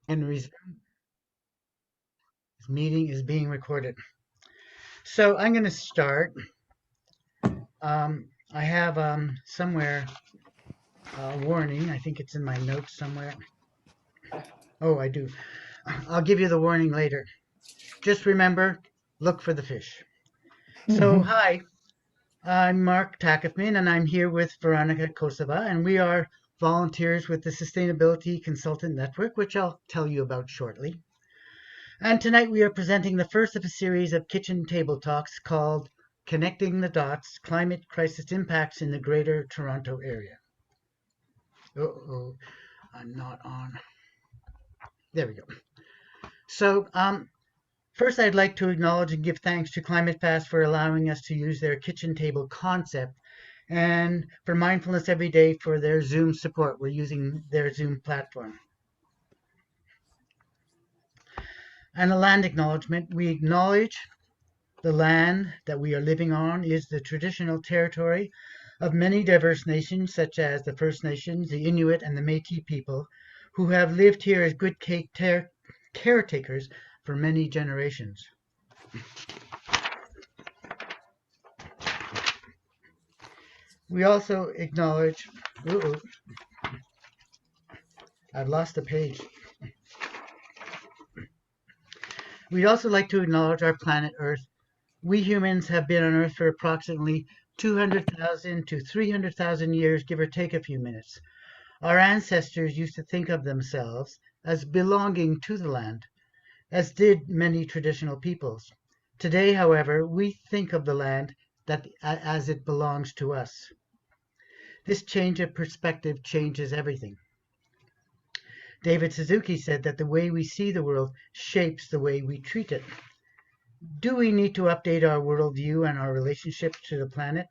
Henry's meeting is being recorded. So I'm going to start. I have somewhere a warning. I think it's in my notes somewhere. Oh, I do. I'll give you the warning later. Just remember, look for the fish. So, Mhm. hi, I'm Mark Takafman, and I'm here with Veronica Kosova, and we are volunteers with the Sustainability Consultant Network, which I'll tell you about shortly. And tonight we are presenting the first of a series of kitchen table talks called Connecting the Dots Climate Crisis Impacts in the Greater Toronto Area. Oh, I'm not on. There we go. So, first I'd like to acknowledge and give thanks to Climate Fast for allowing us to use their kitchen table concept and for Mindfulness Every Day for their Zoom support. We're using their Zoom platform. And a land acknowledgement. We acknowledge the land that we are living on is the traditional territory of many diverse nations, such as the First Nations, the Inuit, and the Métis people, who have lived here as good caretakers for many generations. We also acknowledge, ooh, I've lost a page. We'd also like to acknowledge our planet Earth. We humans have been on Earth for approximately 200,000 to 300,000 years, give or take a few minutes. Our ancestors used to think of themselves as belonging to the land, as did many traditional peoples. Today, however, we think of the land as it belongs to us. This change of perspective changes everything. David Suzuki said that the way we see the world shapes the way we treat it. Do we need to update our worldview and our relationship to the planet?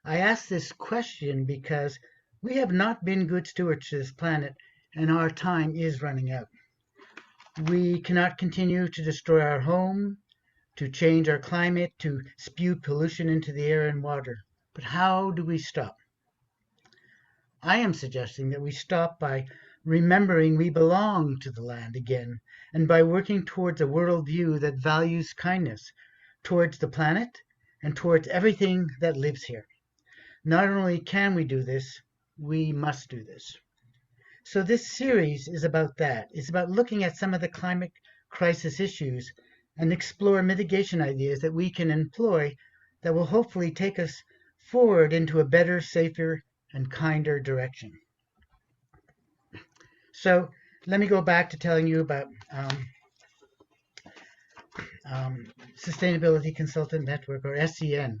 I ask this question because we have not been good stewards to this planet and our time is running out. We cannot continue to destroy our home, to change our climate, to spew pollution into the air and water. But how do we stop? I am suggesting that we stop by remembering we belong to the land again and by working towards a worldview that values kindness towards the planet and towards everything that lives here. Not only can we do this, we must do this. So this series is about that. It's about looking at some of the climate crisis issues and explore mitigation ideas that we can employ that will hopefully take us forward into a better, safer, and kinder direction. So let me go back to telling you about Sustainability Consultant Network, or SCN.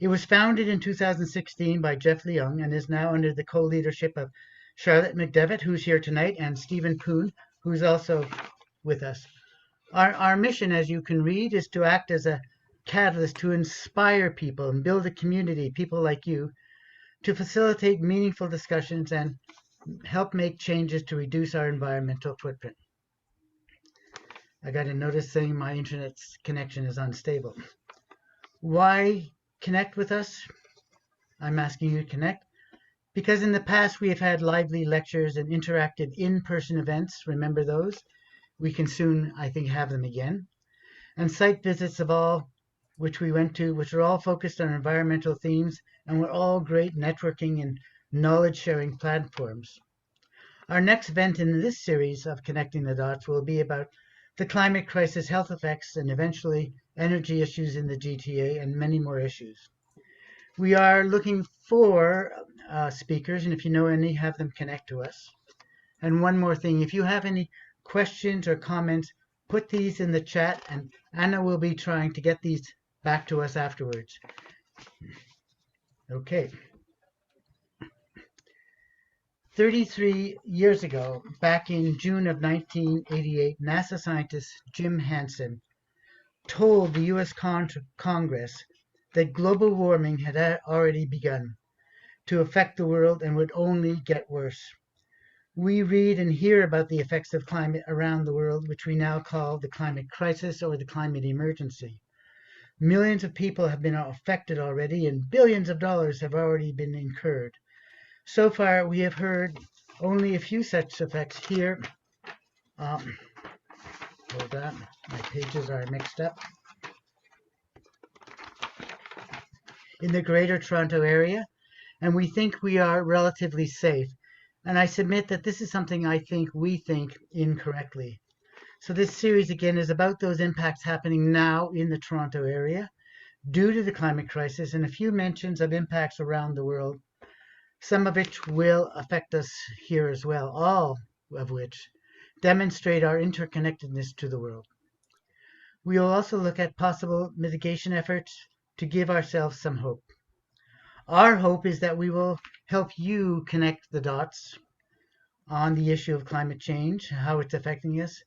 It was founded in 2016 by Jeff Leung and is now under the co-leadership of Charlotte McDevitt, who's here tonight, and Stephen Poon, who's also with us. Our mission, as you can read, is to act as a catalyst to inspire people and build a community, people like you, to facilitate meaningful discussions and help make changes to reduce our environmental footprint. I got a notice saying my internet connection is unstable. Why connect with us? I'm asking you to connect because in the past we have had lively lectures and interactive in-person events. Remember those? We can soon, I think, have them again. And site visits of all which we went to, which are all focused on environmental themes and were all great networking and knowledge-sharing platforms. Our next event in this series of Connecting the Dots will be about the climate crisis health effects and eventually energy issues in the GTA and many more issues. We are looking for speakers, and if you know any, have them connect to us. And one more thing, if you have any questions or comments, put these in the chat, and Anna will be trying to get these back to us afterwards. Okay. 33 years ago, back in June of 1988, NASA scientist Jim Hansen told the U.S. Congress that global warming had already begun to affect the world and would only get worse. We read and hear about the effects of climate around the world, which we now call the climate crisis or the climate emergency. Millions of people have been affected already, and billions of dollars have already been incurred. So far, we have heard only a few such effects here Hold on, my pages are mixed up. In the Greater Toronto Area, and we think we are relatively safe. And I submit that this is something I think we think incorrectly. So this series again is about those impacts happening now in the Toronto area due to the climate crisis and a few mentions of impacts around the world, some of which will affect us here as well, all of which demonstrate our interconnectedness to the world. We will also look at possible mitigation efforts to give ourselves some hope. Our hope is that we will help you connect the dots on the issue of climate change, how it's affecting us,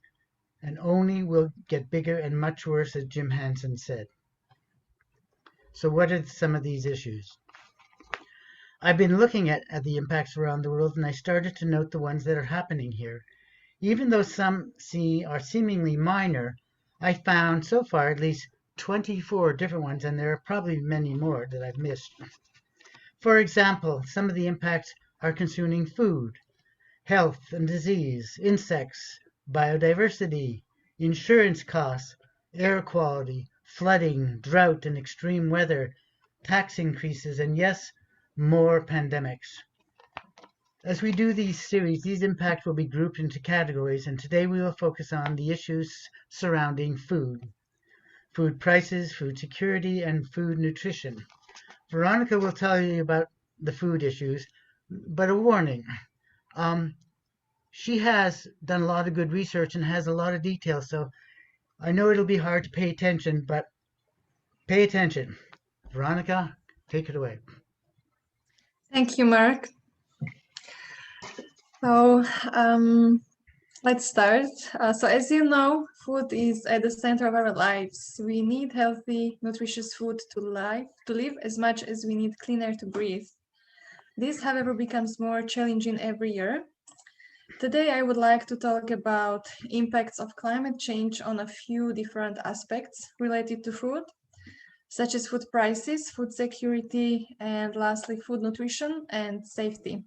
and only will get bigger and much worse, as Jim Hansen said. So what are some of these issues? I've been looking at the impacts around the world, and I started to note the ones that are happening here. Even though some are seemingly minor, I found so far at least 24 different ones, and there are probably many more that I've missed. For example, some of the impacts are concerning food, health and disease, insects, biodiversity, insurance costs, air quality, flooding, drought and extreme weather, tax increases, and yes, more pandemics. As we do these series, these impacts will be grouped into categories, and today we will focus on the issues surrounding food, food prices, food security, and food nutrition. Veronica will tell you about the food issues, but a warning. She has done a lot of good research and has a lot of details, so I know it'll be hard to pay attention, but pay attention. Veronica, take it away. Thank you, Mark. So let's start. So as you know, food is at the center of our lives. We need healthy, nutritious food to live as much as we need clean air to breathe. This, however, becomes more challenging every year. Today, I would like to talk about impacts of climate change on a few different aspects related to food, such as food prices, food security, and lastly, food nutrition and safety.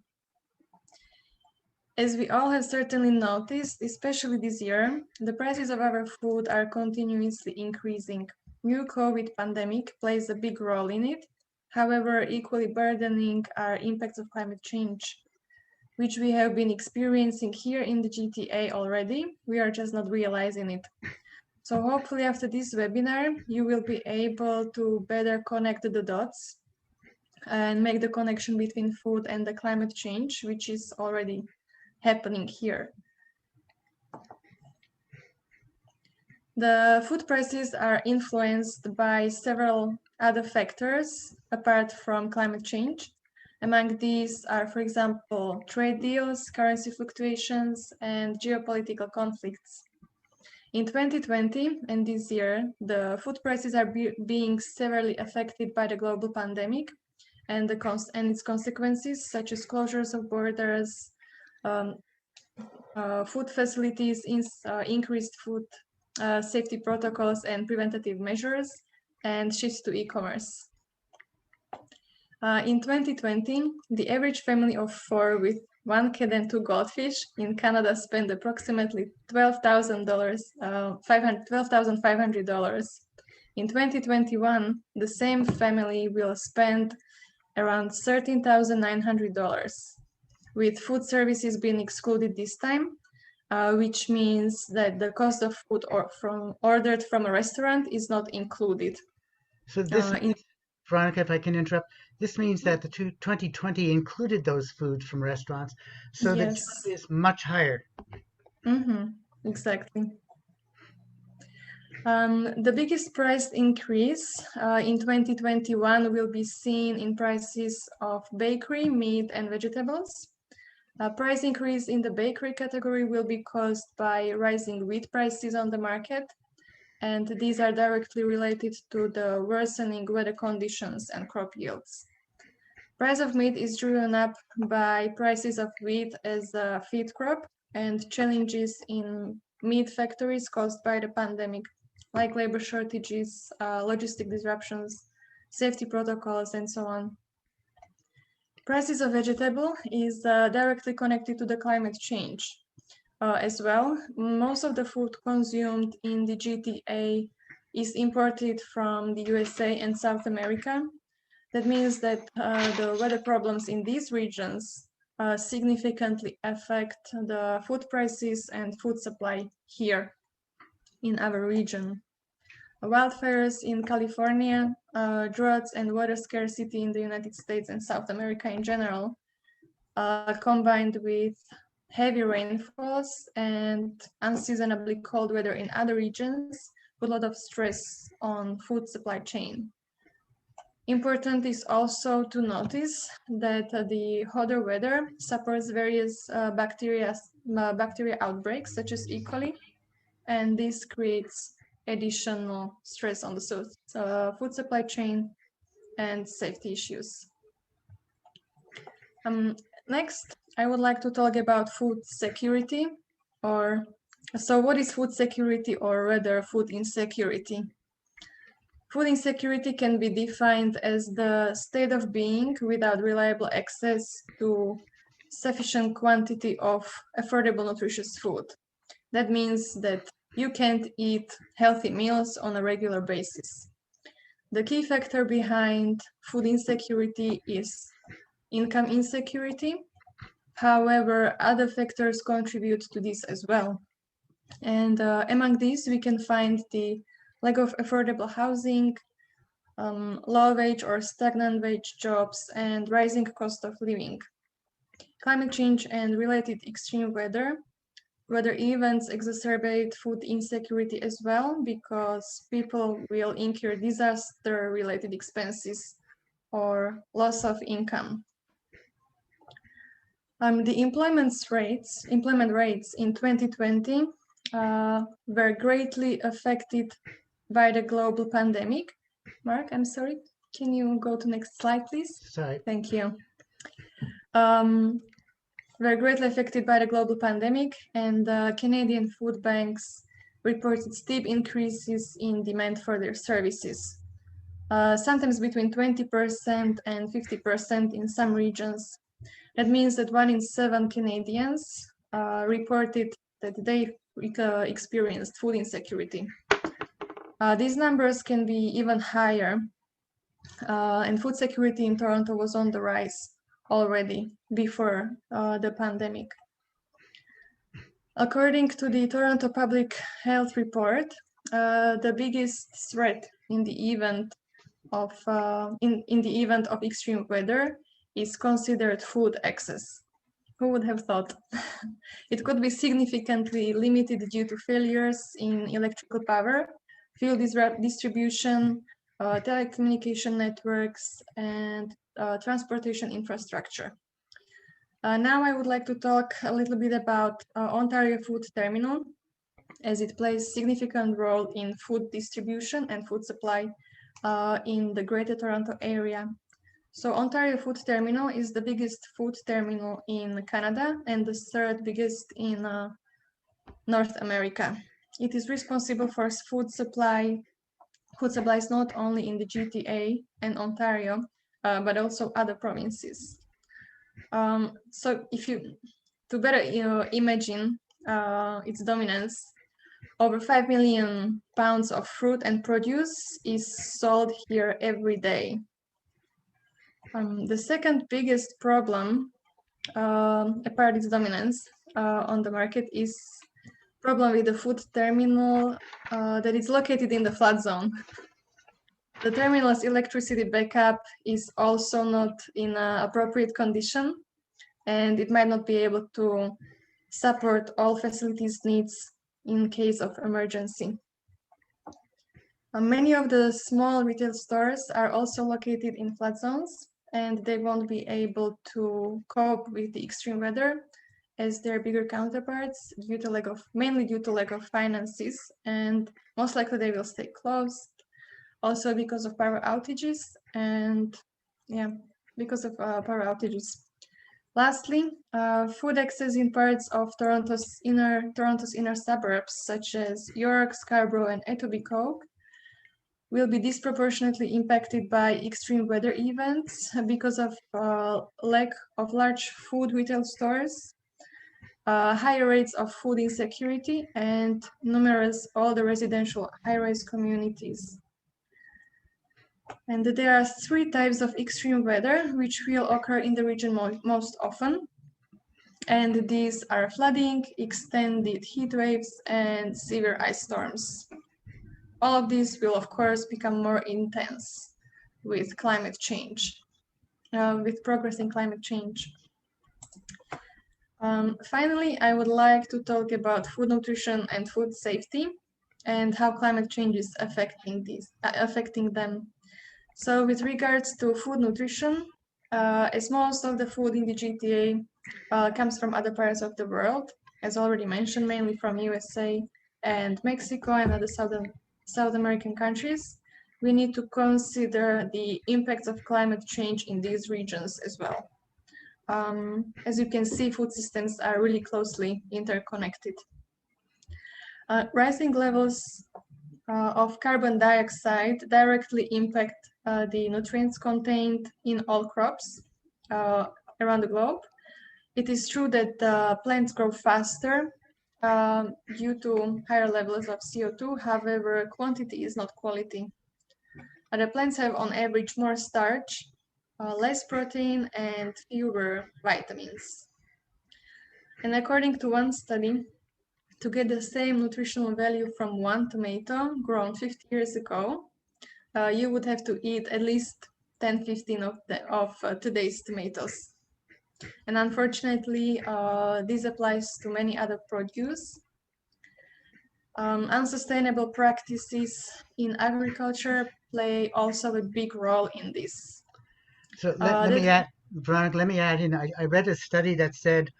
As we all have certainly noticed, especially this year, the prices of our food are continuously increasing. New COVID pandemic plays a big role in it. However, equally burdening are impacts of climate change, which we have been experiencing here in the GTA already. We are just not realizing it. So hopefully after this webinar, you will be able to better connect the dots and make the connection between food and the climate change, which is already happening here. The food prices are influenced by several other factors apart from climate change. Among these are, for example, trade deals, currency fluctuations, and geopolitical conflicts. In 2020 and this year, the food prices are being severely affected by the global pandemic and its consequences, such as closures of borders, food facilities, increased food safety protocols and preventative measures, and shifts to e-commerce. In 2020, the average family of 4 with 1 cat and 2 goldfish in Canada spent approximately $12,500. In 2021, the same family will spend around $13,900, with food services being excluded this time, which means that the cost of food ordered from a restaurant is not included. So this means, Veronica, if I can interrupt, this means that the 2020 included those foods from restaurants, so the jump is much higher. Exactly. The biggest price increase in 2021 will be seen in prices of bakery, meat, and vegetables. A price increase in the bakery category will be caused by rising wheat prices on the market, and these are directly related to the worsening weather conditions and crop yields. Price of meat is driven up by prices of wheat as a feed crop and challenges in meat factories caused by the pandemic, like labor shortages, logistic disruptions, safety protocols, and so on. Prices of vegetable is directly connected to the climate change. as well. Most of the food consumed in the GTA is imported from the USA and South America. That means that the weather problems in these regions significantly affect the food prices and food supply here in our region. Wildfires in California, droughts and water scarcity in the United States and South America in general, combined with heavy rainfalls and unseasonably cold weather in other regions, put a lot of stress on food supply chain. Important is also to notice that the hotter weather supports various bacteria outbreaks such as E. coli, and this creates additional stress on the food supply chain and safety issues. Next, I would like to talk about food security, so what is food security, or rather food insecurity? Food insecurity can be defined as the state of being without reliable access to sufficient quantity of affordable nutritious food. That means that you can't eat healthy meals on a regular basis. The key factor behind food insecurity is income insecurity. However, other factors contribute to this as well. And among these, we can find the lack of affordable housing, low wage or stagnant wage jobs, and rising cost of living. Climate change and related extreme weather events exacerbate food insecurity as well, because people will incur disaster-related expenses or loss of income. The employment rates in 2020 were greatly affected by the global pandemic. Mark, I'm sorry, can you go to next slide, please? Sorry. Thank you. Were greatly affected by the global pandemic, and Canadian food banks reported steep increases in demand for their services, sometimes between 20% and 50% in some regions. That means that 1 in 7 Canadians reported that they experienced food insecurity. These numbers can be even higher, and food security in Toronto was on the rise already before the pandemic. According to the Toronto Public Health Report, the biggest threat in the event of extreme weather is considered food excess. Who would have thought? It could be significantly limited due to failures in electrical power, fuel distribution, telecommunication networks, and transportation infrastructure. Now I would like to talk a little bit about Ontario Food Terminal, as it plays a significant role in food distribution and food supply in the Greater Toronto area. So Ontario Food Terminal is the biggest food terminal in Canada and the third biggest in North America. It is responsible for food supplies not only in the GTA and Ontario, but also other provinces. So to better imagine its dominance, over 5 million pounds of fruit and produce is sold here every day. The second biggest problem, apart its dominance on the market, is problem with the food terminal that is located in the flood zone. The terminal's electricity backup is also not in appropriate condition, and it might not be able to support all facilities needs in case of emergency. Many of the small retail stores are also located in flood zones, and they won't be able to cope with the extreme weather as their bigger counterparts, mainly due to lack of finances, and most likely they will stay closed, also because of power outages, and because of power outages. Lastly, food access in parts of Toronto's inner suburbs, such as York, Scarborough, and Etobicoke, will be disproportionately impacted by extreme weather events because of lack of large food retail stores, higher rates of food insecurity, and numerous older residential high-rise communities. And there are 3 types of extreme weather which will occur in the region most often. And these are flooding, extended heat waves, and severe ice storms. All of these will, of course, become more intense with climate change, with progress in climate change. Finally, I would like to talk about food nutrition and food safety and how climate change is affecting them. So with regards to food nutrition, as most of the food in the GTA comes from other parts of the world, as already mentioned, mainly from USA and Mexico and other South American countries, we need to consider the impacts of climate change in these regions as well. As you can see, food systems are really closely interconnected. Rising levels of carbon dioxide directly impact the nutrients contained in all crops around the globe. It is true that plants grow faster due to higher levels of CO2. However, quantity is not quality. The plants have on average more starch, less protein, and fewer vitamins. And according to one study, to get the same nutritional value from one tomato grown 50 years ago, you would have to eat at least 10-15 of today's tomatoes. And unfortunately, this applies to many other produce. Unsustainable practices in agriculture play also a big role in this. So let me add, Veronica, let me add in. I read a study that said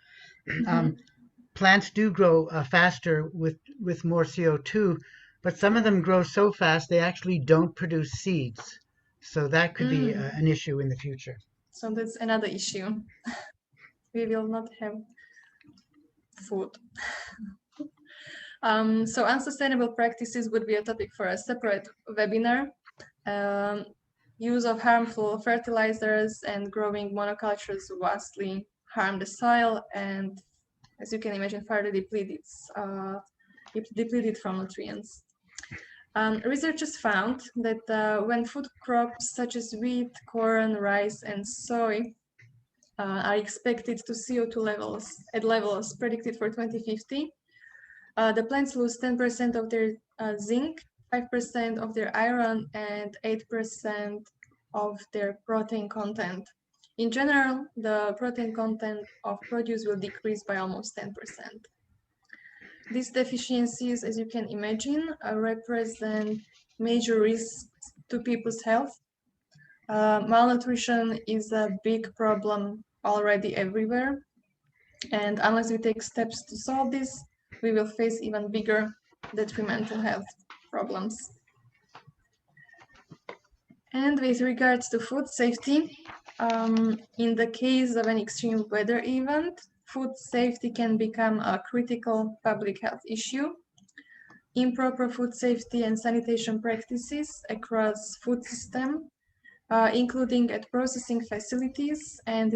plants do grow faster with more CO2, but some of them grow so fast they actually don't produce seeds. So that could be an issue in the future. So that's another issue. We will not have food. So unsustainable practices would be a topic for a separate webinar. Use of harmful fertilizers and growing monocultures vastly harm the soil and, as you can imagine, further depleted from nutrients. Researchers found that when food crops such as wheat, corn, rice, and soy are expected to CO2 levels at levels predicted for 2050, the plants lose 10% of their zinc, 5% of their iron, and 8% of their protein content. In general, the protein content of produce will decrease by almost 10%. These deficiencies, as you can imagine, represent major risks to people's health. Malnutrition is a big problem already everywhere, and unless we take steps to solve this, we will face even bigger detrimental health problems. And with regards to food safety, in the case of an extreme weather event, food safety can become a critical public health issue. Improper food safety and sanitation practices across food system, including at processing facilities and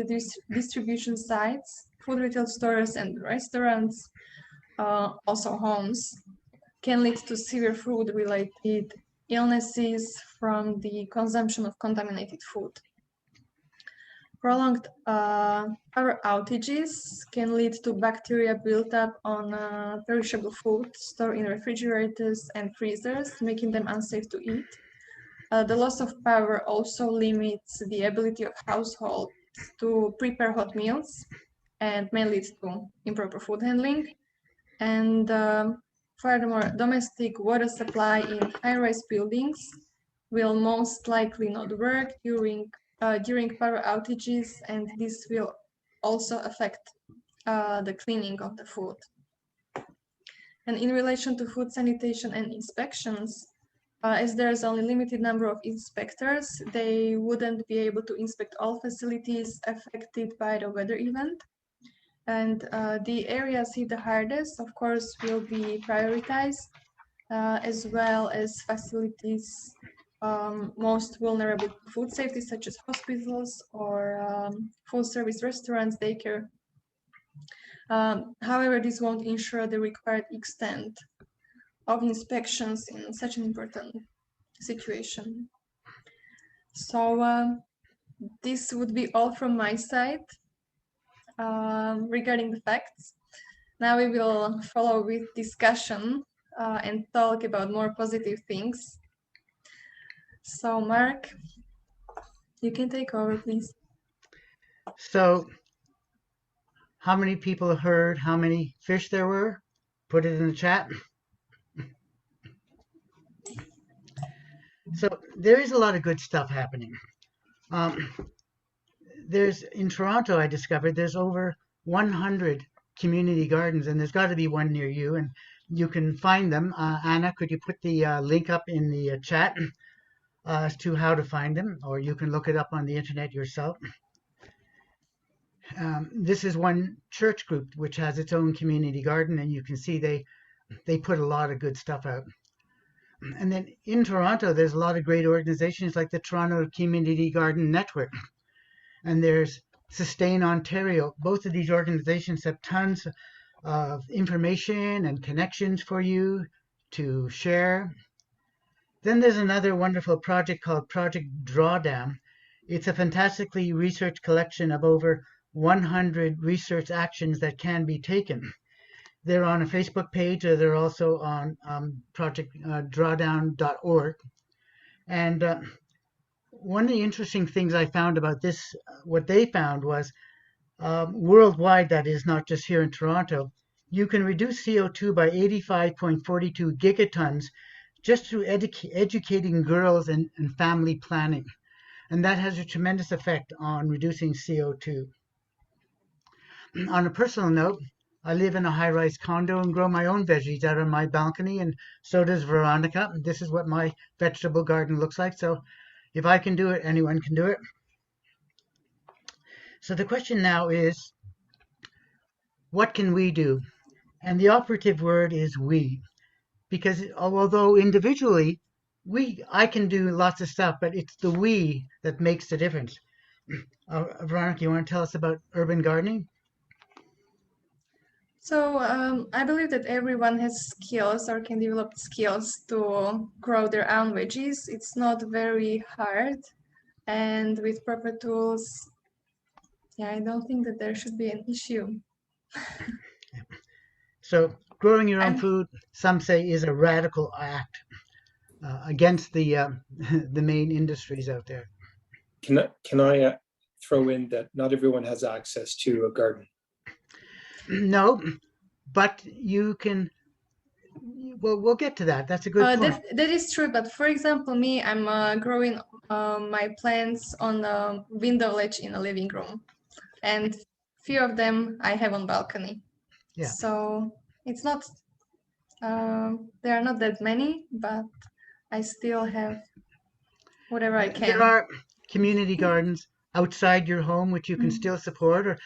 distribution sites, food retail stores and restaurants, also homes, can lead to severe food-related illnesses from the consumption of contaminated food. Prolonged power outages can lead to bacteria built up on perishable food stored in refrigerators and freezers, making them unsafe to eat. The loss of power also limits the ability of households to prepare hot meals and may lead to improper food handling. And furthermore, domestic water supply in high-rise buildings will most likely not work during power outages, and this will also affect the cleaning of the food. And in relation to food sanitation and inspections, as there's only limited number of inspectors, they wouldn't be able to inspect all facilities affected by the weather event. And the areas hit the hardest, of course, will be prioritized, as well as facilities most vulnerable to food safety, such as hospitals or full-service restaurants, daycare. However, this won't ensure the required extent of inspections in such an important situation. So this would be all from my side regarding the facts. Now we will follow with discussion and talk about more positive things. So Mark, you can take over, please. So, how many people heard how many fish there were? Put it in the chat. So, there is a lot of good stuff happening. There's in Toronto, I discovered there's over 100 community gardens, and there's got to be one near you, and you can find them. Anna, could you put the link up in the chat as to how to find them, or you can look it up on the internet yourself. This is one church group which has its own community garden, and you can see they put a lot of good stuff out. And then in Toronto, there's a lot of great organizations like the Toronto Community Garden Network, and there's Sustain Ontario. Both of these organizations have tons of information and connections for you to share. Then there's another wonderful project called Project Drawdown. It's a fantastically researched collection of over 100 research actions that can be taken. They're on a Facebook page, or they're also on projectdrawdown.org. And one of the interesting things I found about this, what they found was worldwide, that is, not just here in Toronto, you can reduce CO2 by 85.42 gigatons just through educating girls and family planning. And that has a tremendous effect on reducing CO2. On a personal note, I live in a high-rise condo and grow my own veggies out on my balcony, and so does Veronica. This is what my vegetable garden looks like. So if I can do it, anyone can do it. So the question now is, what can we do? And the operative word is we. Because although individually, I can do lots of stuff, but it's the we that makes the difference. Veronica, you want to tell us about urban gardening? So I believe that everyone has skills or can develop skills to grow their own veggies. It's not very hard, and with proper tools, yeah, I don't think that there should be an issue. So growing your own food, some say, is a radical act against the main industries out there. Can I throw in that not everyone has access to a garden? No, but you can. Well, we'll get to that. That's a good point. That is true. But for example, me, I'm growing my plants on a window ledge in a living room, and few of them I have on balcony. Yeah. So it's not. There are not that many, but I still have whatever I can. There are community gardens outside your home which you can still support or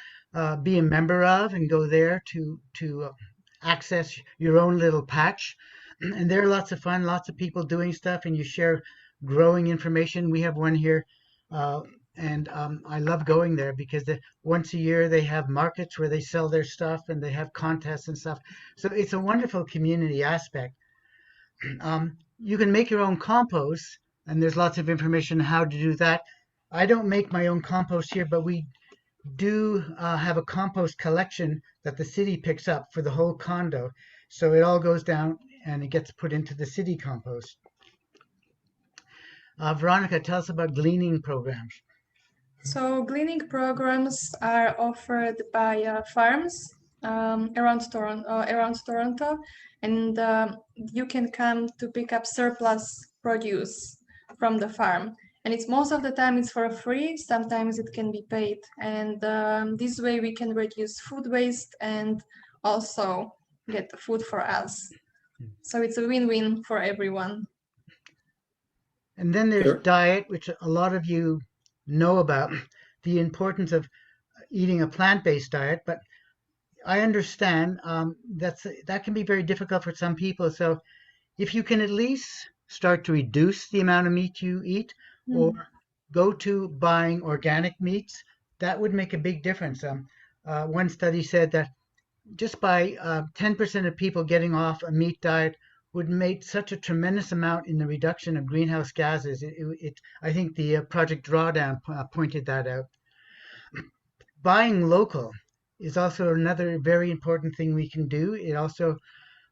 be a member of, and go there to access your own little patch. And they're lots of fun, lots of people doing stuff, and you share growing information. We have one here, and I love going there because once a year they have markets where they sell their stuff, and they have contests and stuff. So it's a wonderful community aspect. You can make your own compost, and there's lots of information on how to do that. I don't make my own compost here, but we do have a compost collection that the city picks up for the whole condo. So it all goes down and it gets put into the city compost. Veronica, tell us about gleaning programs. So gleaning programs are offered by farms around Toronto, and you can come to pick up surplus produce from the farm. And it's most of the time it's for free. Sometimes it can be paid. And this way we can reduce food waste and also get the food for us. So it's a win-win for everyone. And then there's diet, which a lot of you know about, the importance of eating a plant-based diet. But I understand that can be very difficult for some people. So if you can at least start to reduce the amount of meat you eat, or go to buying organic meats, that would make a big difference. One study said that just by 10% of people getting off a meat diet would make such a tremendous amount in the reduction of greenhouse gases. I think the Project Drawdown pointed that out. Buying local is also another very important thing we can do. It also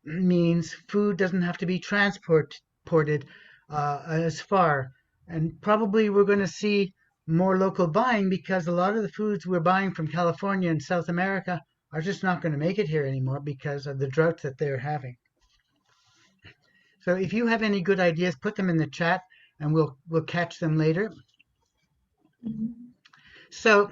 means food doesn't have to be transported as far. And probably we're going to see more local buying because a lot of the foods we're buying from California and South America are just not going to make it here anymore because of the droughts that they're having. So if you have any good ideas, put them in the chat and we'll catch them later. So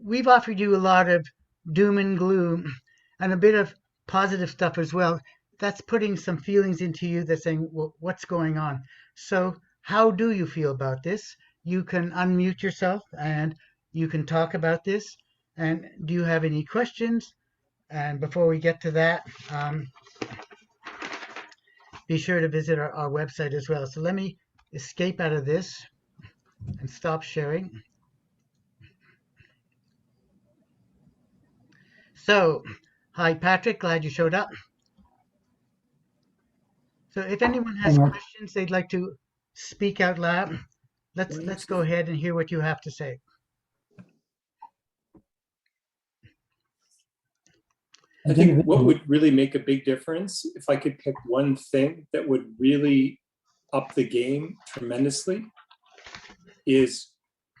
we've offered you a lot of doom and gloom and a bit of positive stuff as well. That's putting some feelings into you that's saying, well, what's going on? So how do you feel about this? You can unmute yourself and you can talk about this. And do you have any questions? And before we get to that, be sure to visit our website as well. So let me escape out of this and stop sharing. So, hi Patrick, glad you showed up. So if anyone has questions they'd like to speak out loud, let's go ahead and hear what you have to say. I think what would really make a big difference, if I could pick one thing that would really up the game tremendously, is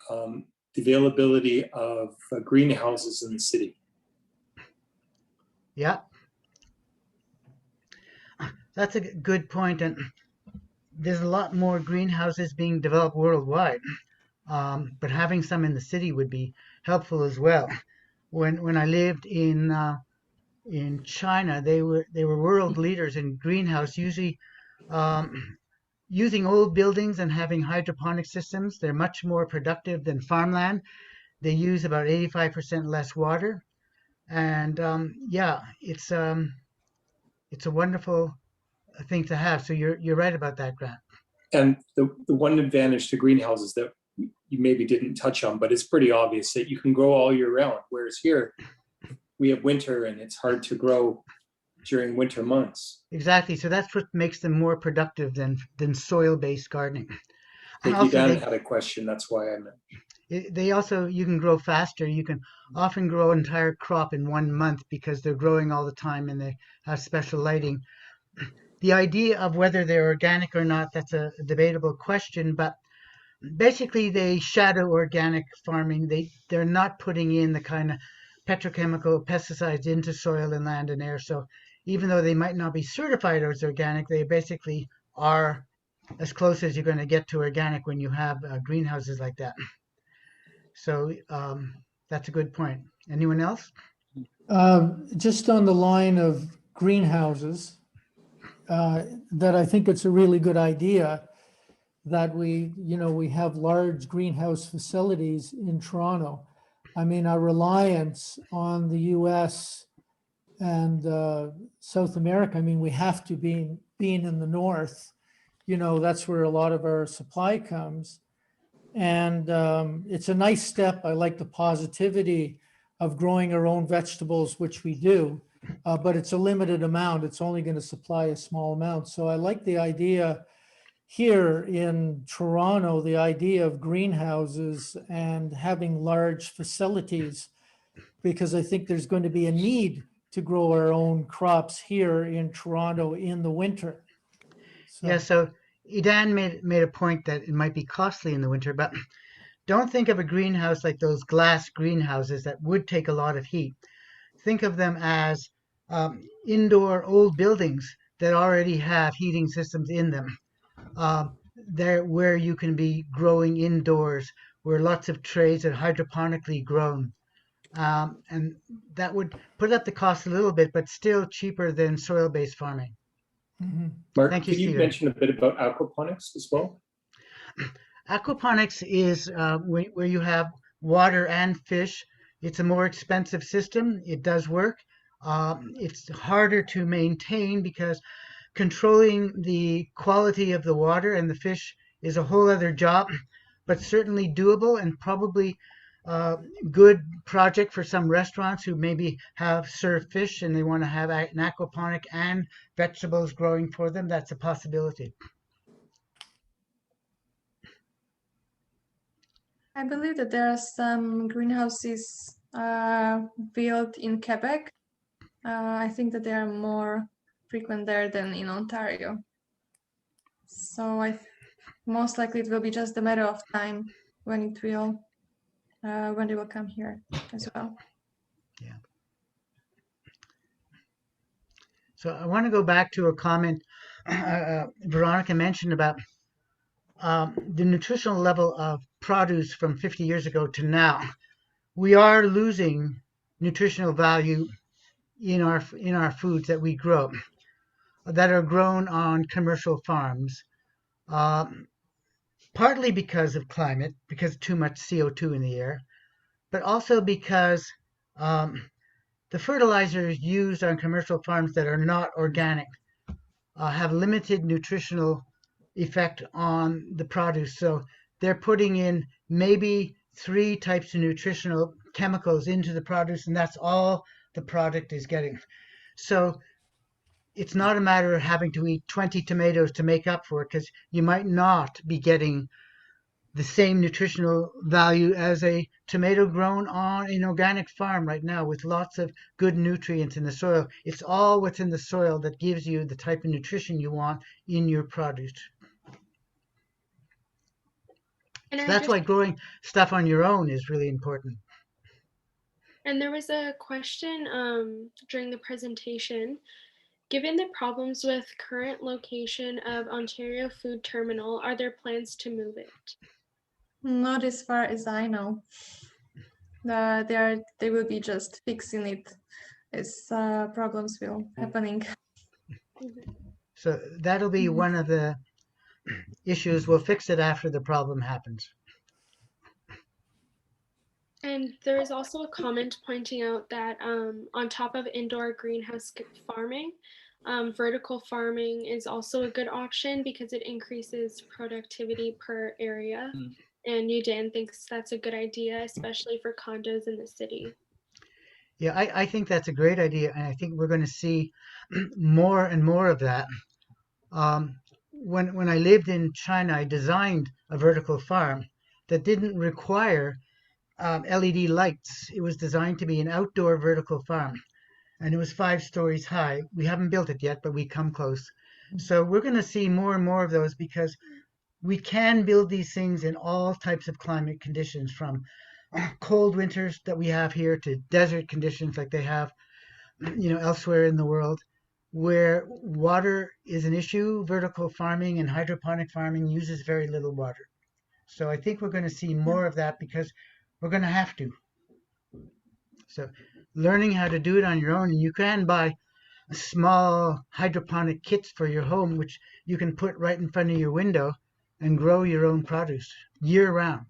the availability of greenhouses in the city. Yeah, that's a good point. And there's a lot more greenhouses being developed worldwide, but having some in the city would be helpful as well. When I lived in China, they were world leaders in greenhouse, usually using old buildings and having hydroponic systems. They're much more productive than farmland. They use about 85% less water, and yeah, it's a wonderful thing to have. So you're right about that, Grant. And the one advantage to greenhouses that you maybe didn't touch on, but it's pretty obvious, that you can grow all year round. Whereas here, we have winter and it's hard to grow during winter months. Exactly. So that's what makes them more productive than soil-based gardening. And also, Dan had a question. That's why I meant. They also, you can grow faster. You can often grow an entire crop in 1 month because they're growing all the time and they have special lighting. The idea of whether they're organic or not, that's a debatable question, but basically they shadow organic farming. They're not putting in the kind of petrochemical pesticides into soil and land and air. So even though they might not be certified as organic, they basically are as close as you're going to get to organic when you have greenhouses like that. So that's a good point. Anyone else? Just on the line of greenhouses, that I think it's a really good idea that we have large greenhouse facilities in Toronto. I mean, our reliance on the US and South America, I mean, we have to being in the north, that's where a lot of our supply comes. And it's a nice step. I like the positivity of growing our own vegetables, which we do, but it's a limited amount. It's only going to supply a small amount. So I like the idea here in Toronto, the idea of greenhouses and having large facilities, because I think there's going to be a need to grow our own crops here in Toronto in the winter. Yeah, so Idan made a point that it might be costly in the winter, but don't think of a greenhouse like those glass greenhouses that would take a lot of heat. Think of them as indoor old buildings that already have heating systems in them. There where you can be growing indoors, where lots of trays are hydroponically grown. And that would put up the cost a little bit, but still cheaper than soil-based farming. Mm-hmm. Mark, Thank you, can you Stephen. mention a bit about aquaponics as well? Aquaponics is where you have water and fish. It's a more expensive system. It does work. It's harder to maintain because controlling the quality of the water and the fish is a whole other job, but certainly doable and probably good project for some restaurants who maybe have served fish and they want to have an aquaponic and vegetables growing for them. That's a possibility. I believe that there are some greenhouses built in Quebec. I think that they are more frequent there than in Ontario. So most likely it will be just a matter of time when they will come here as well. Yeah. So I want to go back to a comment Veronica mentioned about the nutritional level of produce from 50 years ago to now. We are losing nutritional value in our foods that we grow, that are grown on commercial farms, partly because of climate, because of too much CO2 in the air, but also because the fertilizers used on commercial farms that are not organic have limited nutritional effect on the produce. So they're putting in maybe 3 types of nutritional chemicals into the produce, and that's all the product is getting. So it's not a matter of having to eat 20 tomatoes to make up for it, because you might not be getting the same nutritional value as a tomato grown on an organic farm right now with lots of good nutrients in the soil. It's all what's in the soil that gives you the type of nutrition you want in your produce. So that's why growing stuff on your own is really important. And there was a question during the presentation. Given the problems with current location of Ontario Food Terminal, are there plans to move it? Not as far as I know. They will be just fixing it as problems will happening. So that'll be one of the issues. We'll fix it after the problem happens. And there is also a comment pointing out that on top of indoor greenhouse farming, vertical farming is also a good option because it increases productivity per area. And Yudan thinks that's a good idea, especially for condos in the city. Yeah, I think that's a great idea, and I think we're going to see more and more of that. When I lived in China, I designed a vertical farm that didn't require LED lights. It was designed to be an outdoor vertical farm, and it was 5 stories high. We haven't built it yet, but we come close. So we're going to see more and more of those because we can build these things in all types of climate conditions, from cold winters that we have here to desert conditions like they have, elsewhere in the world. Where water is an issue, vertical farming and hydroponic farming uses very little water. So I think we're going to see more of that because we're going to have to. So learning how to do it on your own, and you can buy small hydroponic kits for your home, which you can put right in front of your window and grow your own produce year round.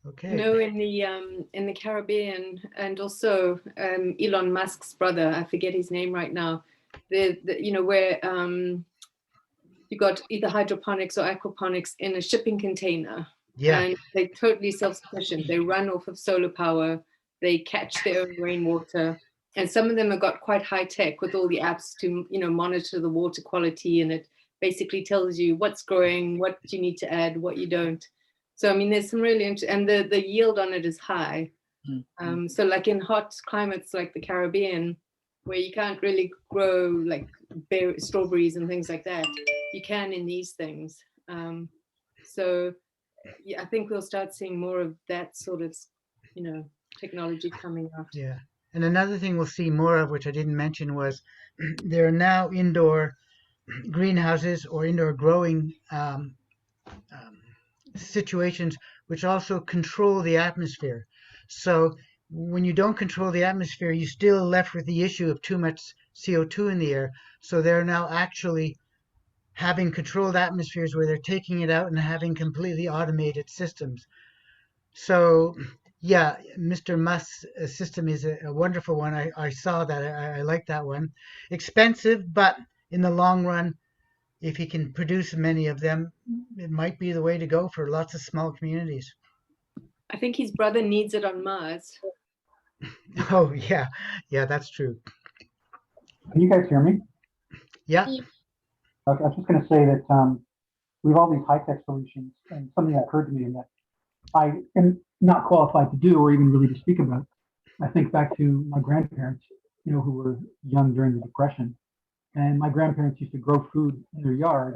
Okay. In the Caribbean, and also Elon Musk's brother, I forget his name right now, where you got either hydroponics or aquaponics in a shipping container. Yeah. And they're totally self-sufficient. They run off of solar power. They catch their own rainwater. And some of them have got quite high tech with all the apps to, monitor the water quality. And it basically tells you what's growing, what you need to add, what you don't. So, I mean, there's some really interesting, and the yield on it is high. So like in hot climates like the Caribbean, where you can't really grow like strawberries and things like that, you can in these things. So yeah, I think we'll start seeing more of that sort of, technology coming out. Yeah. And another thing we'll see more of, which I didn't mention, was there are now indoor greenhouses or indoor growing situations which also control the atmosphere. So when you don't control the atmosphere, you're still left with the issue of too much CO2 in the air. So they're now actually having controlled atmospheres where they're taking it out and having completely automated systems. So yeah, Mr. Musk's system is a wonderful one. I saw that. I like that one. Expensive, but in the long run, if he can produce many of them, it might be the way to go for lots of small communities. I think his brother needs it on Mars. Oh, yeah. Yeah, that's true. Can you guys hear me? Yeah. Yeah. Okay, I was just going to say that we have all these high-tech solutions, and something that occurred to me and that I am not qualified to do or even really to speak about. I think back to my grandparents, who were young during the Depression, and my grandparents used to grow food in their yard,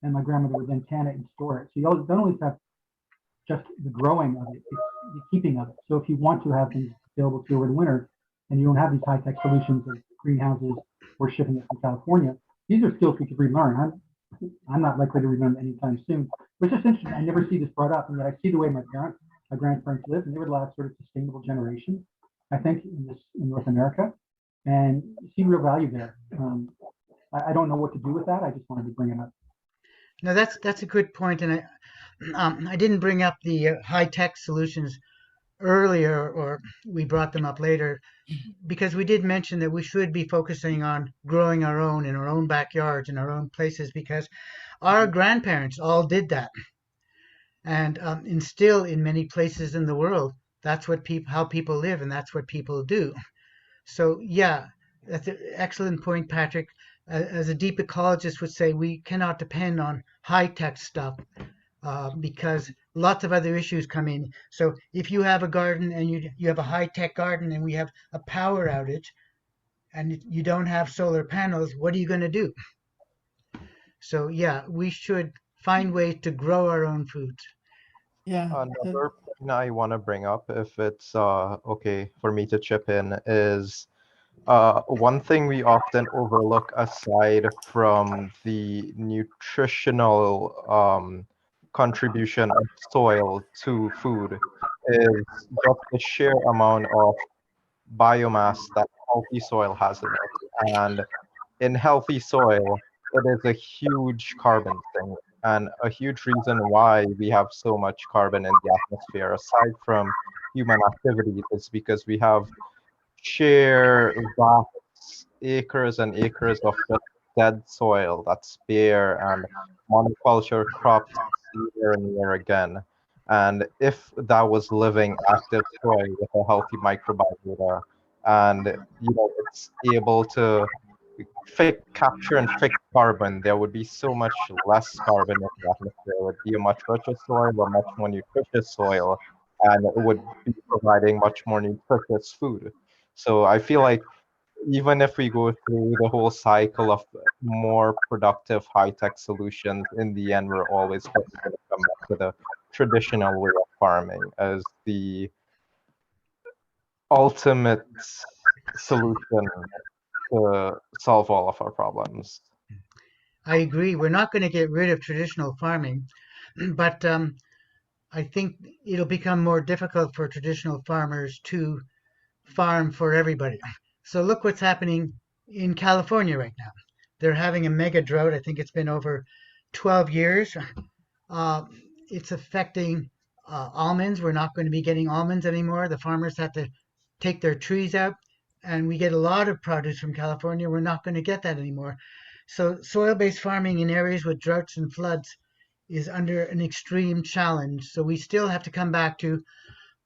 and my grandmother would then can it and store it. So you don't always have just the growing of it, it's the keeping of it. So if you want to have things available to you over the winter, and you don't have these high-tech solutions of greenhouses or shipping it from California, these are skills we could relearn. I'm not likely to relearn anytime soon. But it's just interesting. I never see this brought up, and yet I see the way my grandparents lived, and they were the last sort of sustainable generation, I think, in North America, and you see real value there. I don't know what to do with that. I just wanted to bring it up. No, that's a good point, and I didn't bring up the high-tech solutions earlier, or we brought them up later, because we did mention that we should be focusing on growing our own in our own backyards, in our own places, because our grandparents all did that, and still in many places in the world, that's what how people live, and that's what people do. So yeah, that's an excellent point, Patrick. As a deep ecologist would say, we cannot depend on high-tech stuff because lots of other issues come in. So if you have a garden and you have a high-tech garden and we have a power outage and you don't have solar panels, what are you going to do? So yeah, we should find ways to grow our own foods. Yeah. Another point I want to bring up, if it's okay for me to chip in, is one thing we often overlook aside from the nutritional contribution of soil to food is just the sheer amount of biomass that healthy soil has in it. And in healthy soil, it is a huge carbon sink. And a huge reason why we have so much carbon in the atmosphere, aside from human activity, is because we have sheer vast acres and acres of just dead soil that's bare, and monoculture crops year and year again. And if that was living active soil with a healthy microbiota, and it's able to capture and fix carbon, there would be so much less carbon in the atmosphere. It would be a much richer soil, a much more nutritious soil, and it would be providing much more nutritious food. So I feel like even if we go through the whole cycle of more productive high-tech solutions, in the end, we're always going to come back to the traditional way of farming as the ultimate solution to solve all of our problems. I agree. We're not going to get rid of traditional farming, but I think it'll become more difficult for traditional farmers to farm for everybody. So look what's happening in California right now. They're having a mega drought. I think it's been over 12 years. It's affecting almonds. We're not going to be getting almonds anymore. The farmers have to take their trees out, and we get a lot of produce from California. We're not going to get that anymore. So soil-based farming in areas with droughts and floods is under an extreme challenge. So we still have to come back to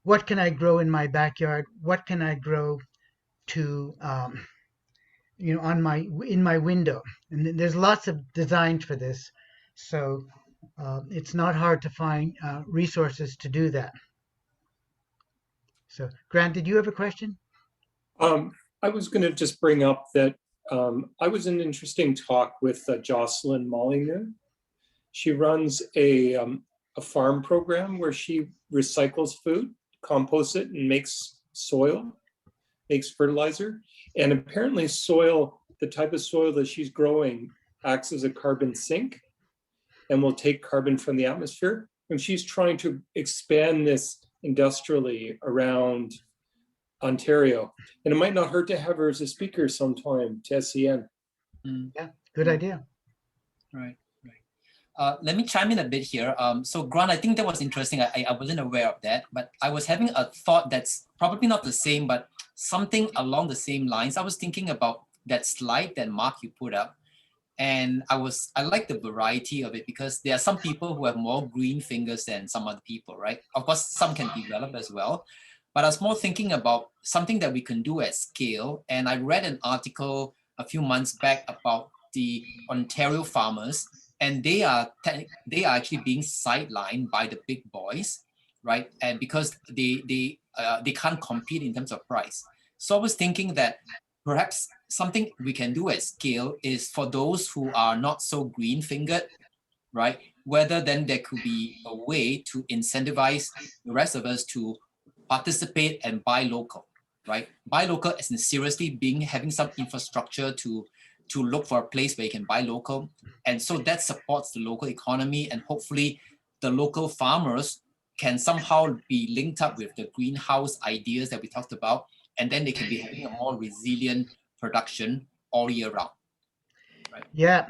what can I grow in my backyard? What can I grow to in my window? And there's lots of designs for this. So it's not hard to find resources to do that. So Grant, did you have a question? I was going to just bring up that I was in an interesting talk with Jocelyn Molyneux. She runs a farm program where she recycles food, composts it, and makes soil, makes fertilizer. And apparently soil, the type of soil that she's growing, acts as a carbon sink and will take carbon from the atmosphere. And she's trying to expand this industrially around Ontario. And it might not hurt to have her as a speaker sometime to SCN. Yeah, good idea. Right. Let me chime in a bit here. So Grant, I think that was interesting. I wasn't aware of that, but I was having a thought that's probably not the same, but something along the same lines. I was thinking about that slide that Mark you put up. And I like the variety of it because there are some people who have more green fingers than some other people, right? Of course, some can develop as well. But I was more thinking about something that we can do at scale. And I read an article a few months back about the Ontario farmers, and they are actually being sidelined by the big boys, right? And because they can't compete in terms of price. So I was thinking that perhaps something we can do at scale is for those who are not so green fingered, right? Whether then there could be a way to incentivize the rest of us to participate and buy local, right? Buy local as in seriously having some infrastructure to look for a place where you can buy local. And so that supports the local economy, and hopefully the local farmers can somehow be linked up with the greenhouse ideas that we talked about, and then they can be having a more resilient production all year round. Right? Yeah,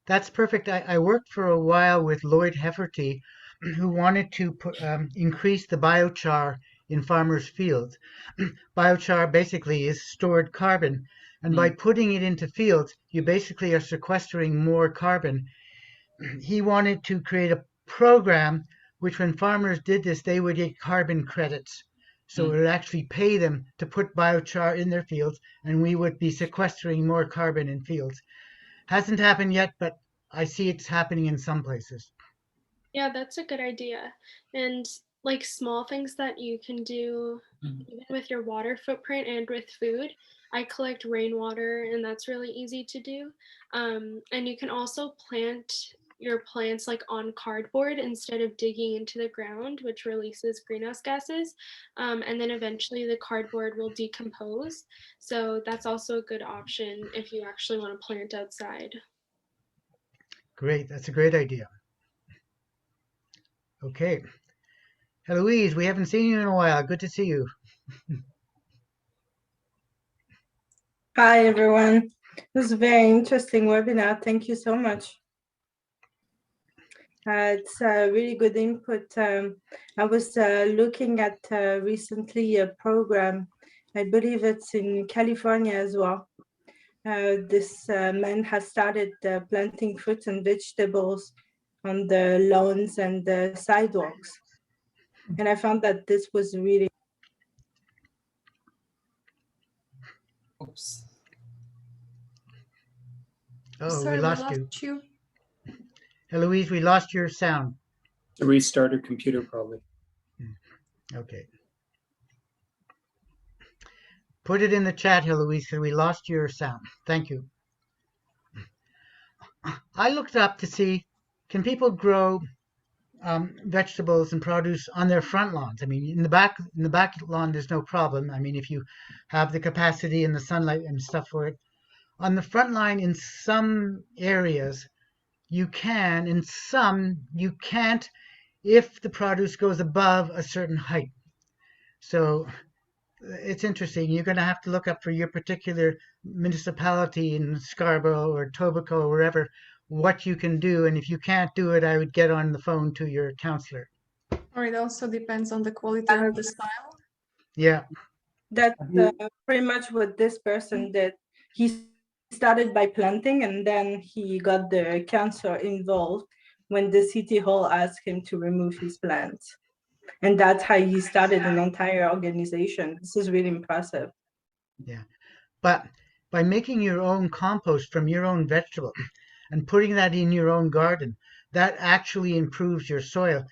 that's perfect. I worked for a while with Lloyd Hefferty, who wanted to increase the biochar in farmers' fields. Biochar basically is stored carbon, and by putting it into fields, you basically are sequestering more carbon. He wanted to create a program which, when farmers did this, they would get carbon credits. So it would actually pay them to put biochar in their fields, and we would be sequestering more carbon in fields. Hasn't happened yet, but I see it's happening in some places. Yeah, that's a good idea. And like small things that you can do even with your water footprint and with food. I collect rainwater, and that's really easy to do. And you can also plant your plants like on cardboard instead of digging into the ground, which releases greenhouse gases. And then eventually the cardboard will decompose. So that's also a good option if you actually want to plant outside. Great, that's a great idea. Okay. Heloise, we haven't seen you in a while. Good to see you. Hi, everyone. This is a very interesting webinar. Thank you so much. It's a really good input. I was looking at recently a program, I believe it's in California as well. This man has started planting fruits and vegetables on the lawns and the sidewalks. And I found that this was really. Oops. Oh, Sorry, we lost you. you. Heloise, we lost your sound. To restart her computer, probably. Okay. Put it in the chat, Heloise, because we lost your sound. Thank you. I looked up to see, can people grow vegetables and produce on their front lawns? I mean, in the back lawn, there's no problem. I mean, if you have the capacity and the sunlight and stuff for it. On the front line, in some areas, you can, in some, you can't if the produce goes above a certain height. So it's interesting. You're going to have to look up for your particular municipality in Scarborough or Etobicoke or wherever what you can do. And if you can't do it, I would get on the phone to your counselor. Or it also depends on the quality of the style. Yeah. That's pretty much what this person did. He started by planting, and then he got the council involved when the city hall asked him to remove his plants. And that's how he started an entire organization. This is really impressive. Yeah. But by making your own compost from your own vegetable and putting that in your own garden, that actually improves your soil.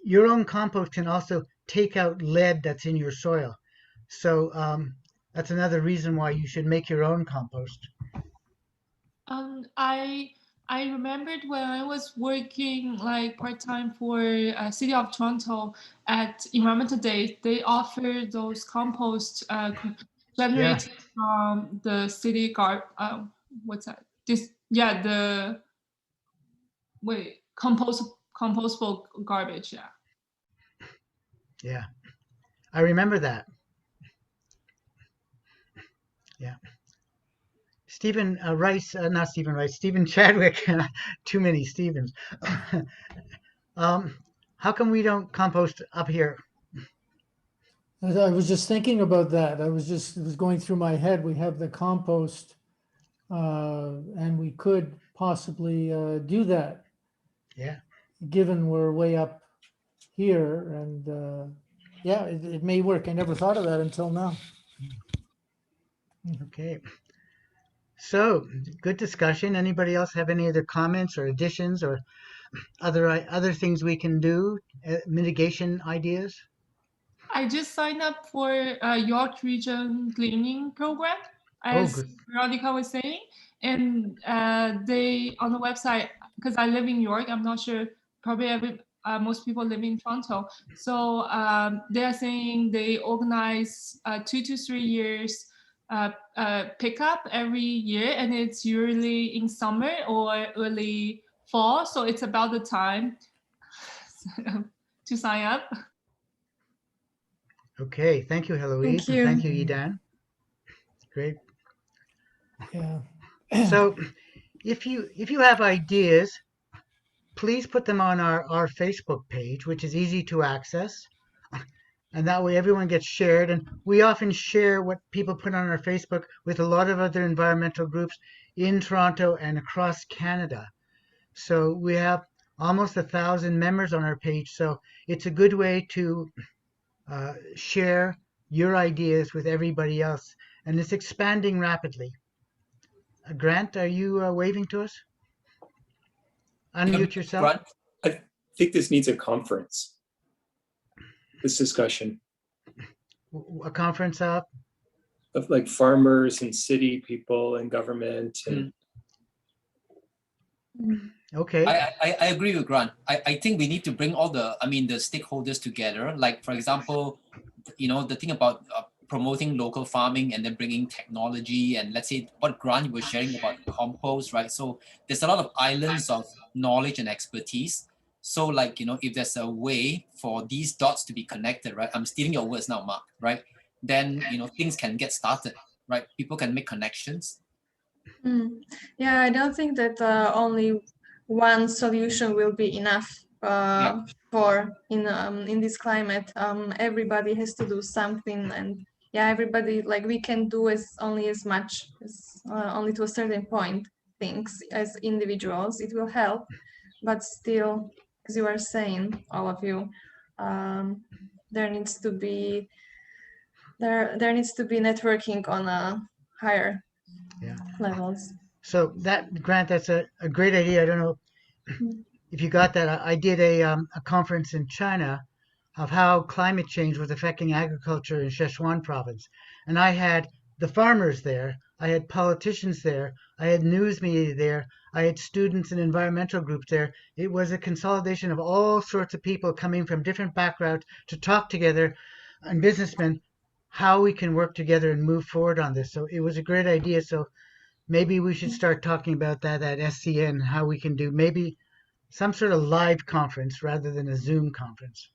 Your own compost can also take out lead that's in your soil. So that's another reason why you should make your own compost. I remembered when I was working like part-time for City of Toronto at Environmental Day, they offer those compost generated from the city what's that? Compostable garbage, yeah. Yeah, I remember that. Yeah. Stephen Chadwick, too many Stevens. How come we don't compost up here? I was just thinking about that. It was going through my head. We have the compost, and we could possibly do that, Yeah. given we're way up here. And yeah, it may work. I never thought of that until now. Okay. So good discussion. Anybody else have any other comments or additions or other things we can do? Mitigation ideas? I just signed up for a York Region cleaning program, as good. Veronica was saying, and they on the website, because I live in York, I'm not sure, probably most people live in Toronto. So they are saying they organize 2 to 3 years pickup every year, and it's usually in summer or early fall. So it's about the time to sign up. Okay. Thank you, Heloise. Thank you. Thank you, Edan. Great. Yeah. So if you have ideas, please put them on our Facebook page, which is easy to access. And that way everyone gets shared. And we often share what people put on our Facebook with a lot of other environmental groups in Toronto and across Canada. So we have almost 1,000 members on our page. So it's a good way to share your ideas with everybody else. And it's expanding rapidly. Grant, are you waving to us? Unmute yourself. Grant? I think this needs a conference, this discussion A conference up. of like farmers and city people and government. And Okay. I agree with Grant. I think we need to bring all the stakeholders together. Like, for example, the thing about promoting local farming and then bringing technology, and let's say what Grant was sharing about compost, right? So there's a lot of islands of knowledge and expertise. So like, if there's a way for these dots to be connected, right? I'm stealing your words now, Mark, right? Then, things can get started, right? People can make connections. Yeah, I don't think that only one solution will be enough for in this climate. Everybody has to do something, and everybody, like, we can do only as much as only to a certain point. Things as individuals, it will help, but still, as you are saying, all of you, there needs to be networking on a higher levels. So Grant, that's a great idea. I don't know if you got that. I did a conference in China of how climate change was affecting agriculture in Sichuan province. And I had the farmers there, I had politicians there, I had news media there, I had students and environmental groups there. It was a consolidation of all sorts of people coming from different backgrounds to talk together, and businessmen, how we can work together and move forward on this. So it was a great idea. So maybe we should start talking about that at SCN, how we can do maybe some sort of live conference rather than a Zoom conference.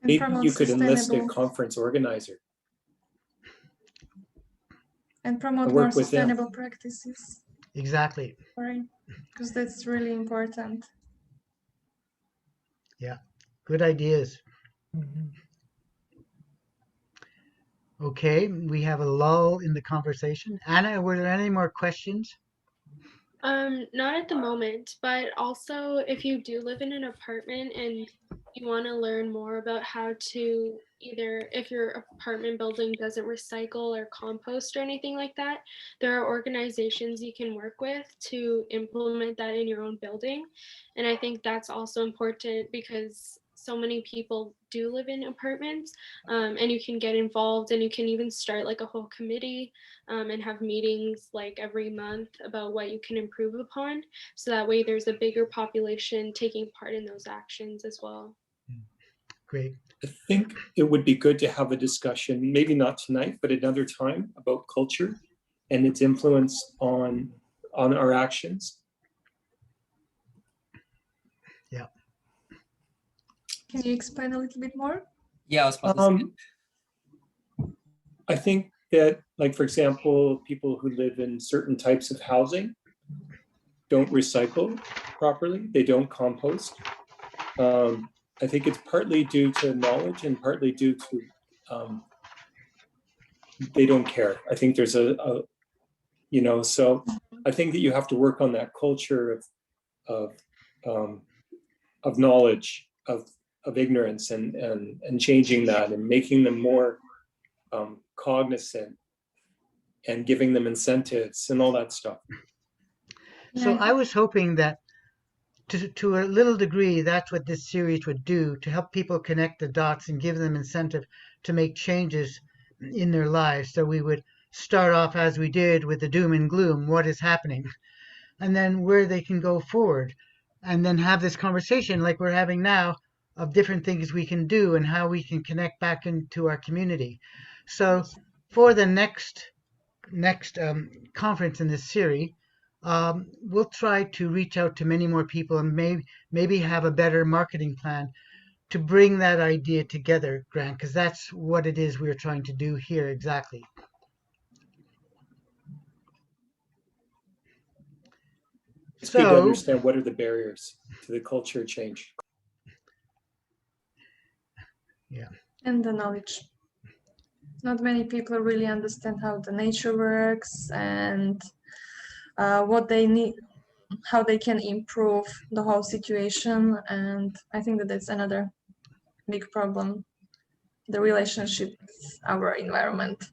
Maybe you could enlist a conference organizer. And promote more sustainable practices. Exactly. Right, because that's really important. Yeah, good ideas. Okay, we have a lull in the conversation. Anna, were there any more questions? Not at the moment, but also if you do live in an apartment and you want to learn more about how to if your apartment building doesn't recycle or compost or anything like that, there are organizations you can work with to implement that in your own building. And I think that's also important because so many people do live in apartments, and you can get involved, and you can even start like a whole committee and have meetings like every month about what you can improve upon. So that way there's a bigger population taking part in those actions as well. Great. I think it would be good to have a discussion, maybe not tonight, but another time, about culture and its influence on our actions. Yeah. Can you explain a little bit more? Yeah, I was about to say. I think that, like, for example, people who live in certain types of housing don't recycle properly. They don't compost. I think it's partly due to knowledge and partly due to they don't care. I think there's so I think that you have to work on that culture of knowledge, of ignorance, and changing that and making them more cognizant and giving them incentives and all that stuff. So I was hoping that to a little degree, that's what this series would do, to help people connect the dots and give them incentive to make changes in their lives. So we would start off as we did with the doom and gloom, what is happening, and then where they can go forward, and then have this conversation like we're having now of different things we can do and how we can connect back into our community. So for the next conference in this series, we'll try to reach out to many more people and maybe have a better marketing plan to bring that idea together, Grant, because that's what it is we're trying to do here exactly. It's good to understand what are the barriers to the culture change. Yeah. And the knowledge. Not many people really understand how the nature works and what they need, how they can improve the whole situation. And I think that that's another big problem, the relationship with our environment.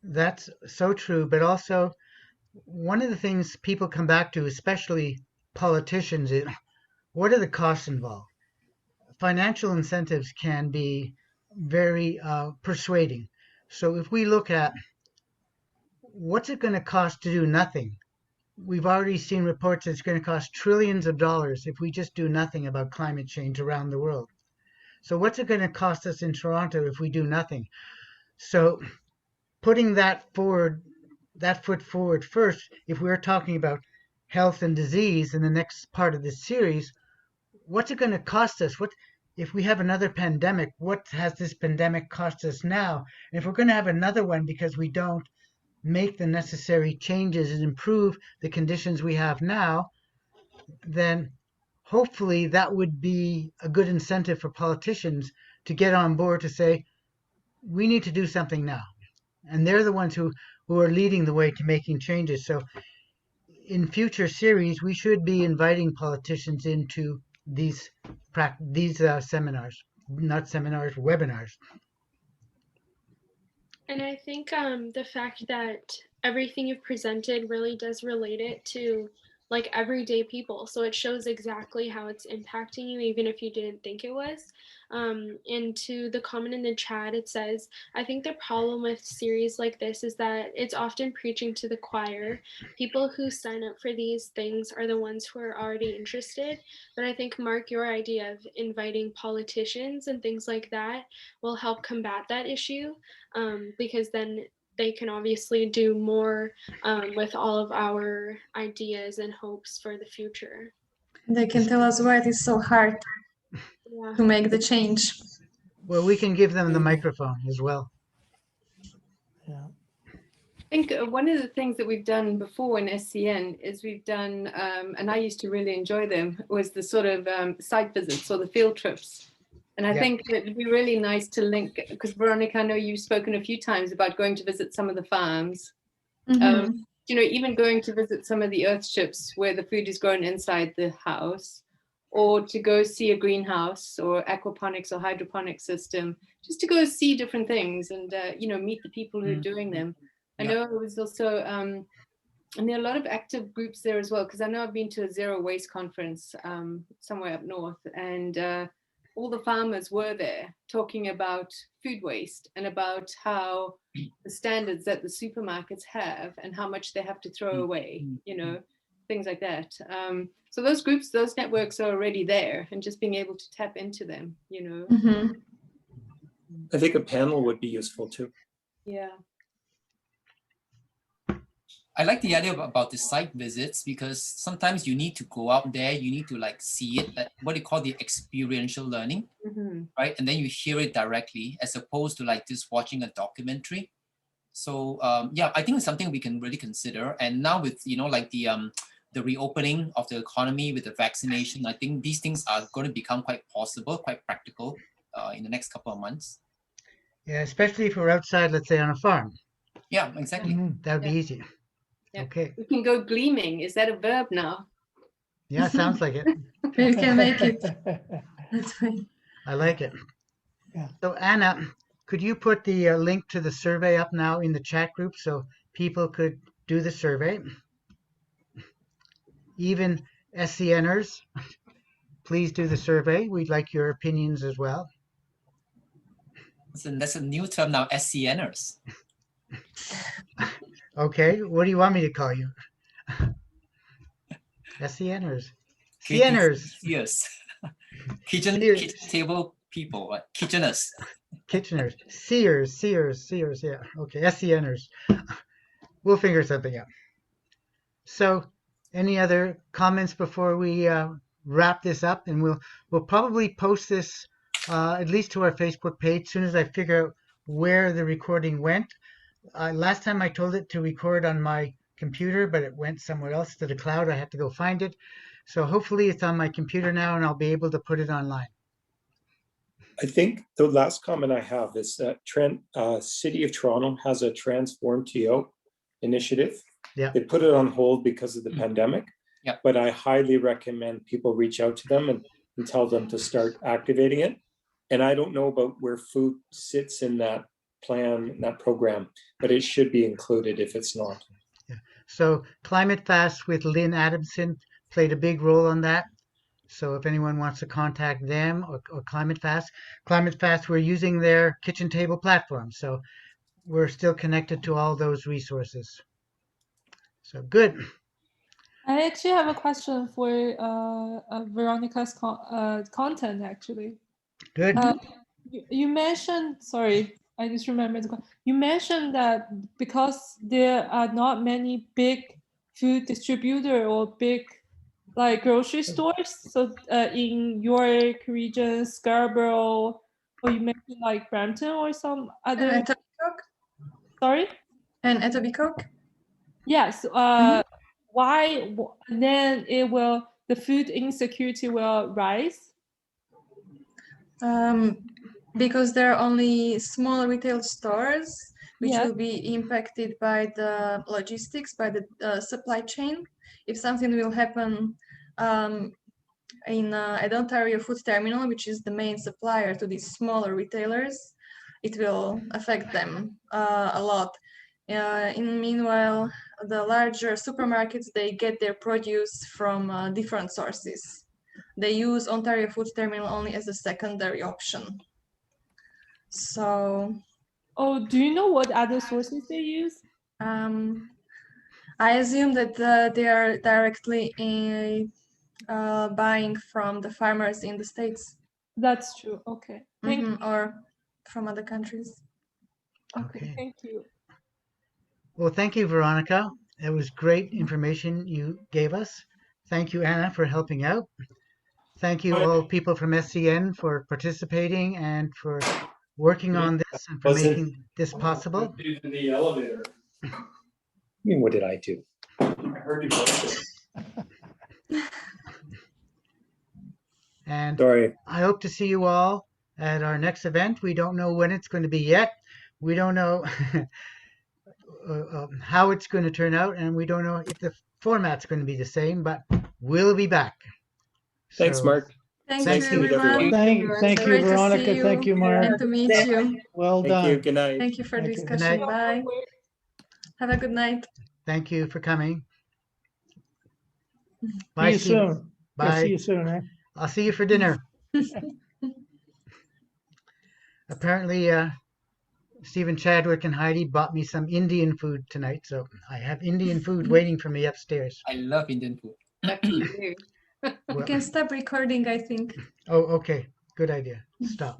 That's so true, but also one of the things people come back to, especially politicians, is what are the costs involved? Financial incentives can be very persuading. So if we look at what's it going to cost to do nothing, we've already seen reports that it's going to cost trillions of dollars if we just do nothing about climate change around the world. So what's it going to cost us in Toronto if we do nothing? So putting that foot forward first, if we're talking about health and disease in the next part of this series, what's it going to cost us? What if we have another pandemic? What has this pandemic cost us now? And if we're going to have another one because we don't make the necessary changes and improve the conditions we have now, then hopefully that would be a good incentive for politicians to get on board to say, we need to do something now. And they're the ones who are leading the way to making changes. So in future series, we should be inviting politicians into these seminars, not seminars, webinars. And I think the fact that everything you've presented really does relate it to like everyday people. So it shows exactly how it's impacting you, even if you didn't think it was. And to the comment in the chat, it says, I think the problem with series like this is that it's often preaching to the choir. People who sign up for these things are the ones who are already interested. But I think, Mark, your idea of inviting politicians and things like that will help combat that issue, because then they can obviously do more with all of our ideas and hopes for the future. They can tell us why it is so hard to make the change. Well, we can give them the microphone as well. Yeah. I think one of the things that we've done before in SCN is we've done, and I used to really enjoy them, was the sort of site visits or the field trips. And I think that it'd be really nice to link, because Veronica, I know you've spoken a few times about going to visit some of the farms. Mm-hmm. You know, even going to visit some of the earthships where the food is grown inside the house, or to go see a greenhouse or aquaponics or hydroponic system, just to go see different things and, you know, meet the people who are doing them. I know it was also, and there are a lot of active groups there as well, because I know I've been to a zero waste conference somewhere up north, and all the farmers were there talking about food waste and about how the standards that the supermarkets have and how much they have to throw away, you know, things like that. So those groups, those networks are already there, and just being able to tap into them, you know. Mm-hmm. I think a panel would be useful too. Yeah. I like the idea about the site visits, because sometimes you need to go out there, you need to like see it, what you call the experiential learning, right? And then you hear it directly as opposed to like just watching a documentary. So yeah, I think it's something we can really consider. And now with, you know, like the reopening of the economy with the vaccination, I think these things are going to become quite possible, quite practical in the next couple of months. Yeah, especially if we're outside, let's say on a farm. Yeah, exactly. That would be easy. Yeah. Okay. We can go gleaming. Is that a verb now? Yeah, sounds like it. You can make it. That's right. I like it. Yeah. So Anna, could you put the link to the survey up now in the chat group so people could do the survey? Even SCNers, please do the survey. We'd like your opinions as well. That's a new term now, SCNers. Okay, what do you want me to call you? SCNers. Sieners. Yes. Sears. Kitchen table people, what? Kitcheners. Kitcheners. Sears, yeah. Okay, SCNers. We'll figure something out. So, any other comments before we wrap this up? And we'll probably post this at least to our Facebook page as soon as I figure out where the recording went. Last time I told it to record on my computer, but it went somewhere else to the cloud. I had to go find it. So hopefully it's on my computer now and I'll be able to put it online. I think the last comment I have is that City of Toronto has a Transform TO initiative. Yeah. They put it on hold because of the pandemic. Yeah. But I highly recommend people reach out to them and tell them to start activating it. And I don't know about where food sits in that plan, that program, but it should be included if it's not. Yeah. So Climate Fast with Lynn Adamson played a big role on that. So if anyone wants to contact them or Climate Fast, we're using their kitchen table platform. So we're still connected to all those resources. So good. I actually have a question for Veronica's content, actually. Good. You mentioned, sorry, I just remembered. You mentioned that because there are not many big food distributor or big like grocery stores, so in York region, Scarborough, or you mentioned like Brampton or some other. And Etobicoke? Sorry? And Etobicoke? Yes. Why then the food insecurity will rise? Because there are only small retail stores which Yeah. will be impacted by the logistics, by the supply chain. If something will happen at Ontario Food Terminal, which is the main supplier to these smaller retailers, it will affect them a lot. Meanwhile, the larger supermarkets, they get their produce from different sources. They use Ontario Food Terminal only as a secondary option. So, do you know what other sources they use? I assume that they are directly buying from the farmers in the States. That's true. Okay. Thank you. Or from other countries. Okay. Thank you. Well, thank you, Veronica. It was great information you gave us. Thank you, Anna, for helping out. Thank you all people from SCN for participating and for working on this and for making this possible. In the elevator. I mean, what did I do? I heard you go. And Sorry. I hope to see you all at our next event. We don't know when it's going to be yet. We don't know how it's going to turn out, and we don't know if the format's going to be the same, but we'll be back. Thanks, Mark. Thank Thank you, you, everyone. Thank you, Great to Veronica. see Thank you, Mark. And to meet you. Well Thank done. you. Good night. Thank you for the Thank you. Good discussion. night. Bye. Have a good night. Thank you for coming. See Bye, you Stephen. soon. Yeah, Bye. see you soon, eh? I'll see you for dinner. Apparently, Stephen Chadwick and Heidi bought me some Indian food tonight, so I have Indian food waiting for me upstairs. I love Indian food. Lucky you. You can stop recording, I think. Oh, okay. Good idea. Stop.